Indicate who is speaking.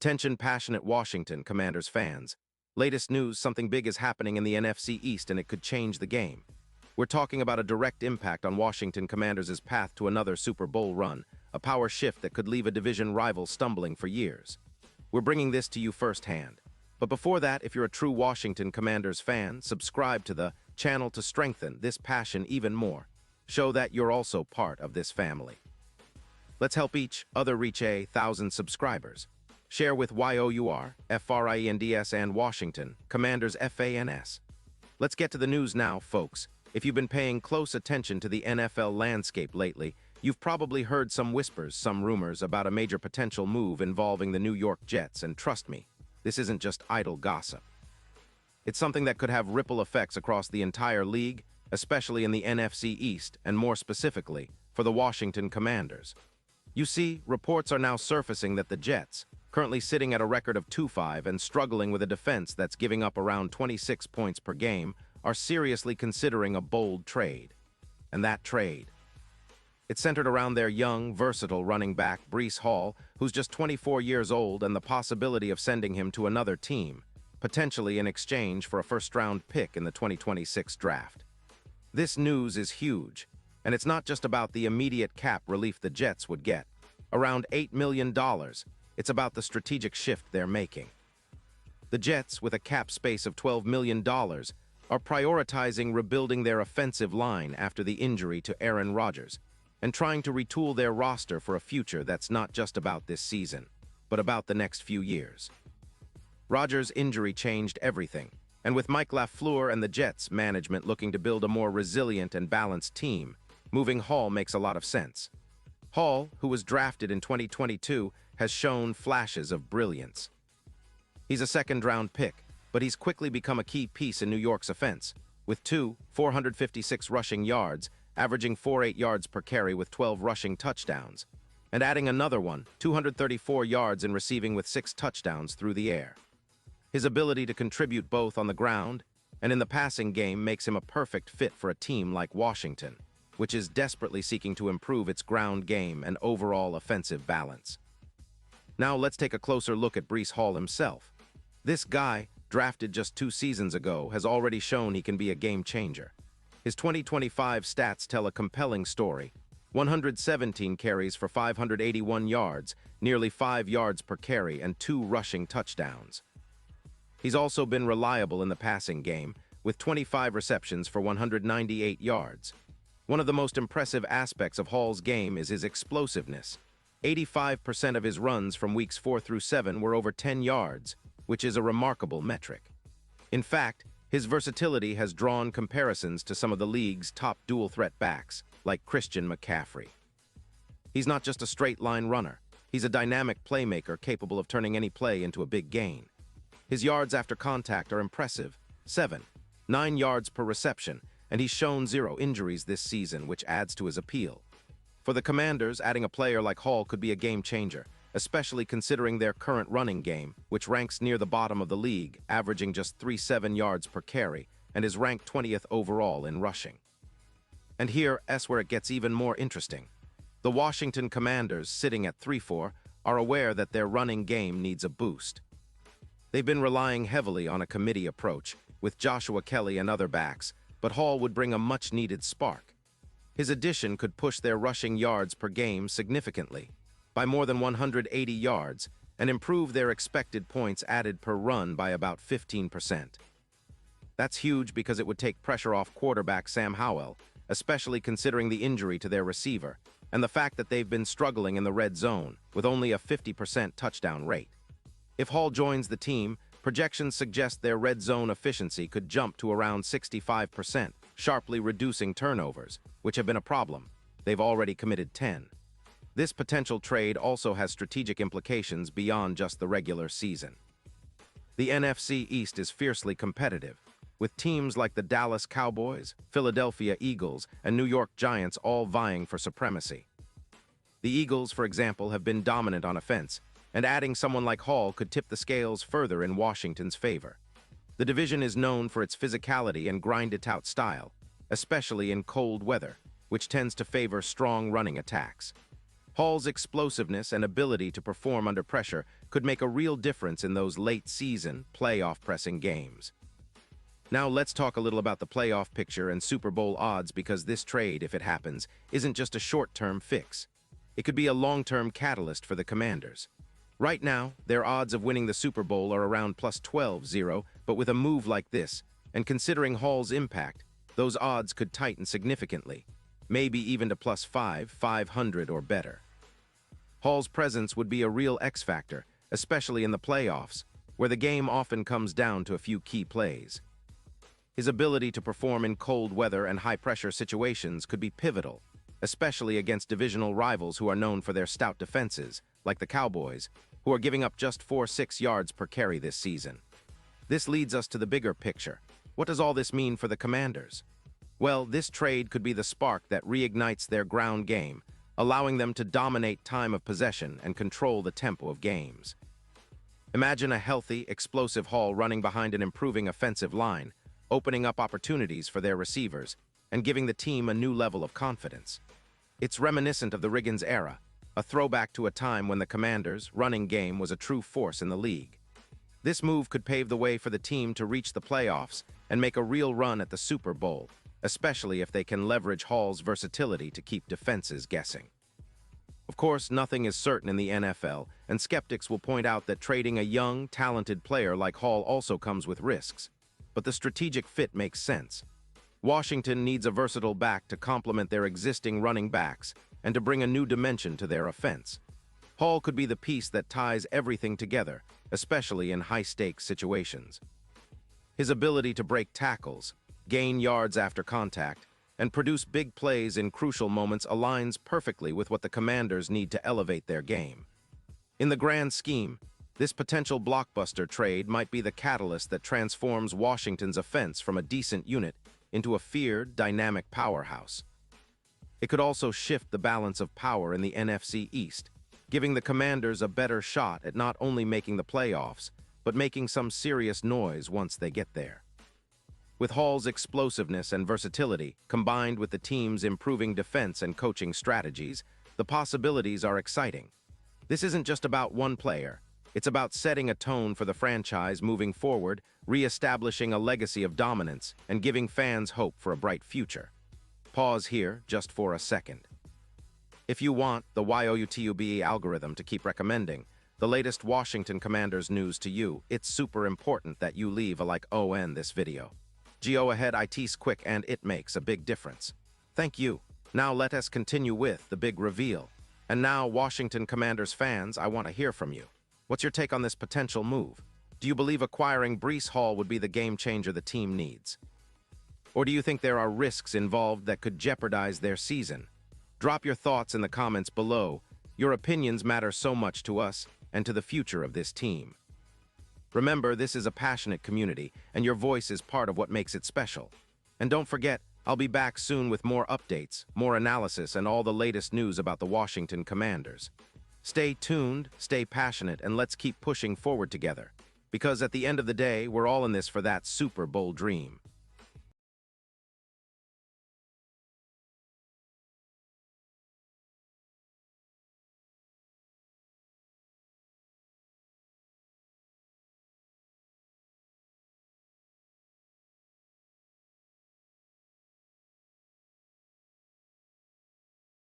Speaker 1: Attention passionate Washington Commanders fans. Latest news, something big is happening in the NFC East and it could change the game. We're talking about a direct impact on Washington Commanders' path to another Super Bowl run, a power shift that could leave a division rival stumbling for years. We're bringing this to you firsthand. But before that, if you're a true Washington Commanders fan, subscribe to the channel to strengthen this passion even more. Show that you're also part of this family. Let's help each other reach 1,000 subscribers. Share with YOUR, FRIENDS and Washington, Commanders FANS. Let's get to the news now, folks. If you've been paying close attention to the NFL landscape lately, you've probably heard some whispers, some rumors about a major potential move involving the New York Jets, and trust me, this isn't just idle gossip. It's something that could have ripple effects across the entire league, especially in the NFC East, and more specifically, for the Washington Commanders. You see, reports are now surfacing that the Jets, currently sitting at a record of 2-5 and struggling with a defense that's giving up around 26 points per game, are seriously considering a bold trade. And that trade, it's centered around their young, versatile running back, Breece Hall, who's just 24 years old, and the possibility of sending him to another team, potentially in exchange for a first-round pick in the 2026 draft. This news is huge, and it's not just about the immediate cap relief the Jets would get, around $8 million. It's about the strategic shift they're making. The Jets, with a cap space of $12 million, are prioritizing rebuilding their offensive line after the injury to Aaron Rodgers, and trying to retool their roster for a future that's not just about this season, but about the next few years. Rodgers' injury changed everything, and with Mike LaFleur and the Jets management looking to build a more resilient and balanced team, moving Hall makes a lot of sense. Hall, who was drafted in 2022, has shown flashes of brilliance. He's a second-round pick, but he's quickly become a key piece in New York's offense, with 456 rushing yards, averaging 4.8 yards per carry with 12 rushing touchdowns, and adding another one, 234 yards in receiving with 6 touchdowns through the air. His ability to contribute both on the ground and in the passing game makes him a perfect fit for a team like Washington, which is desperately seeking to improve its ground game and overall offensive balance. Now let's take a closer look at Breece Hall himself. This guy, drafted just 2 seasons ago, has already shown he can be a game changer. His 2025 stats tell a compelling story. 117 carries for 581 yards, nearly 5 yards per carry, and 2 rushing touchdowns. He's also been reliable in the passing game, with 25 receptions for 198 yards. One of the most impressive aspects of Hall's game is his explosiveness. 85% of his runs from weeks 4 through 7 were over 10 yards, which is a remarkable metric. In fact, his versatility has drawn comparisons to some of the league's top dual-threat backs, like Christian McCaffrey. He's not just a straight-line runner. He's a dynamic playmaker capable of turning any play into a big gain. His yards after contact are impressive, 9 yards per reception, and he's shown 0 injuries this season, which adds to his appeal. For the Commanders, adding a player like Hall could be a game-changer, especially considering their current running game, which ranks near the bottom of the league, averaging just 3.7 yards per carry, and is ranked 20th overall in rushing. And here's where it gets even more interesting. The Washington Commanders, sitting at 3-4, are aware that their running game needs a boost. They've been relying heavily on a committee approach, with Joshua Kelly and other backs, but Hall would bring a much-needed spark. His addition could push their rushing yards per game significantly, by more than 180 yards, and improve their expected points added per run by about 15%. That's huge because it would take pressure off quarterback Sam Howell, especially considering the injury to their receiver, and the fact that they've been struggling in the red zone, with only a 50% touchdown rate. If Hall joins the team, projections suggest their red zone efficiency could jump to around 65%, sharply reducing turnovers, which have been a problem. They've already committed 10. This potential trade also has strategic implications beyond just the regular season. The NFC East is fiercely competitive, with teams like the Dallas Cowboys, Philadelphia Eagles, and New York Giants all vying for supremacy. The Eagles, for example, have been dominant on offense, and adding someone like Hall could tip the scales further in Washington's favor. The division is known for its physicality and grind-it-out style, especially in cold weather, which tends to favor strong running attacks. Hall's explosiveness and ability to perform under pressure could make a real difference in those late-season, playoff-pressing games. Now let's talk a little about the playoff picture and Super Bowl odds, because this trade, if it happens, isn't just a short-term fix. It could be a long-term catalyst for the Commanders. Right now, their odds of winning the Super Bowl are around plus 12-0, but with a move like this, and considering Hall's impact, those odds could tighten significantly, maybe even to plus 500 or better. Hall's presence would be a real X-factor, especially in the playoffs, where the game often comes down to a few key plays. His ability to perform in cold weather and high-pressure situations could be pivotal, especially against divisional rivals who are known for their stout defenses, like the Cowboys, who are giving up just 4-6 yards per carry this season. This leads us to the bigger picture. What does all this mean for the Commanders? Well, this trade could be the spark that reignites their ground game, allowing them to dominate time of possession and control the tempo of games. Imagine a healthy, explosive Hall running behind an improving offensive line, opening up opportunities for their receivers, and giving the team a new level of confidence. It's reminiscent of the Riggins era, a throwback to a time when the Commanders' running game was a true force in the league. This move could pave the way for the team to reach the playoffs and make a real run at the Super Bowl, especially if they can leverage Hall's versatility to keep defenses guessing. Of course, nothing is certain in the NFL, and skeptics will point out that trading a young, talented player like Hall also comes with risks. But the strategic fit makes sense. Washington needs a versatile back to complement their existing running backs and to bring a new dimension to their offense. Hall could be the piece that ties everything together, especially in high-stakes situations. His ability to break tackles, gain yards after contact, and produce big plays in crucial moments aligns perfectly with what the Commanders need to elevate their game. In the grand scheme, this potential blockbuster trade might be the catalyst that transforms Washington's offense from a decent unit into a feared, dynamic powerhouse. It could also shift the balance of power in the NFC East, giving the Commanders a better shot at not only making the playoffs, but making some serious noise once they get there. With Hall's explosiveness and versatility, combined with the team's improving defense and coaching strategies, the possibilities are exciting. This isn't just about one player. It's about setting a tone for the franchise moving forward, re-establishing a legacy of dominance, and giving fans hope for a bright future. Pause here just for a second. If you want the YouTube algorithm to keep recommending the latest Washington Commanders news to you, it's super important that you leave a like on this video. Go ahead, it's quick and it makes a big difference. Thank you. Now let us continue with the big reveal. And now, Washington Commanders fans, I want to hear from you. What's your take on this potential move? Do you believe acquiring Breece Hall would be the game changer the team needs? Or do you think there are risks involved that could jeopardize their season? Drop your thoughts in the comments below. Your opinions matter so much to us and to the future of this team. Remember, this is a passionate community, and your voice is part of what makes it special. And don't forget, I'll be back soon with more updates, more analysis, and all the latest news about the Washington Commanders. Stay tuned, stay passionate, and let's keep pushing forward together. Because at the end of the day, we're all in this for that Super Bowl dream.